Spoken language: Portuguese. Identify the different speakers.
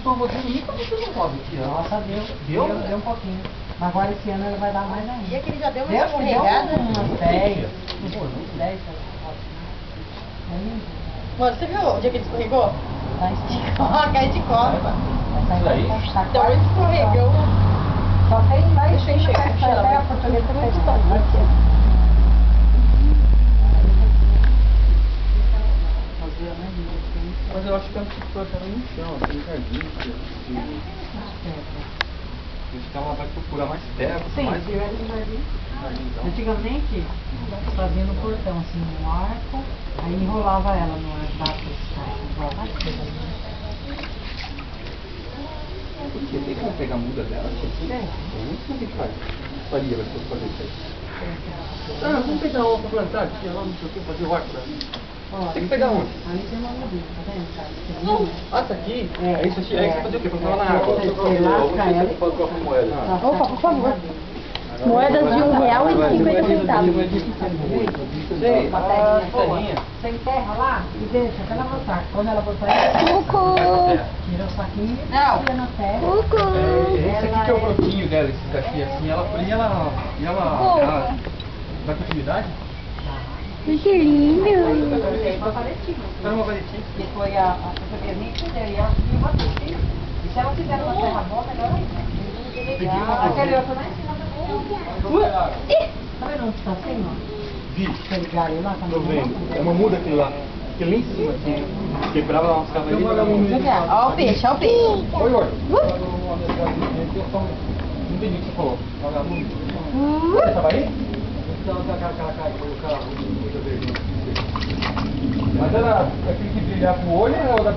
Speaker 1: estou rodando e nunca você não roda aqui, ó.
Speaker 2: Nossa, deu um pouquinho. Mas agora esse ano ele vai dar mais ainda.
Speaker 3: E aquele já deu uma
Speaker 2: Deu
Speaker 3: escorregada.
Speaker 2: umas 10. 10.
Speaker 3: Mano, você viu o dia que ele escorregou?
Speaker 2: Tá esticando.
Speaker 3: Ah, cai de costa.
Speaker 1: Isso aí?
Speaker 3: Então ele escorregou.
Speaker 2: Só tem lá e
Speaker 3: Deixa eu enxergar, deixa eu ver.
Speaker 2: a portuguesa muito
Speaker 1: Mas eu acho que antes ficou até no chão, assim, no jardim. Então ela vai procurar mais terra,
Speaker 2: Sim,
Speaker 1: mais
Speaker 2: se tivesse no jardim.
Speaker 1: jardinzão.
Speaker 2: Antigamente, fazia no portão, assim, no arco, aí enrolava ela no arco, igual mais coisa.
Speaker 1: Porque tem como pegar a muda dela? Eu não sei o que faz. Faria, vai fazer isso aí. Ah, vamos pegar uma pra plantar aqui, lá não sei o que, fazer o arco, né? Tem que pegar onde?
Speaker 2: Ali tem uma mudinha, tá vendo, cara?
Speaker 1: Não. Ah, tá aqui?
Speaker 2: É.
Speaker 1: Isso aqui, aí você fazia o quê? Plantar na água?
Speaker 2: Você lasca ela e
Speaker 1: Pode colocar moeda.
Speaker 3: Opa, por favor. Moedas de R$1,50.
Speaker 1: Sei.
Speaker 2: uma terrinha. Você enterra lá e deixa até ela botar. Quando ela botar, tira o saquinho e tira na terra.
Speaker 1: Esse aqui que é o brotinho dela, esses daqui, assim, ela dá continuidade?
Speaker 4: Que lindo!
Speaker 2: Uma paletinha.
Speaker 1: Era uma varetinha.
Speaker 2: Que foi a portuguesinha que deu. E ela subiu uma piscina. E se ela tiver uma terra boa, melhor ainda. Aquele outro lá em cima também. Tá vendo onde tá assim, ó?
Speaker 1: Vi.
Speaker 2: Aquele galho lá, tá
Speaker 1: Tô vendo. É uma muda aquele lá. Aquele lá em cima, assim. Quebrava lá uns cavalinhos.
Speaker 3: Olha o peixe, olha o peixe.
Speaker 1: Oi, Orton. Não entendi o que você falou. Você tava aí? Mas era aquele que brilhava o olho ou era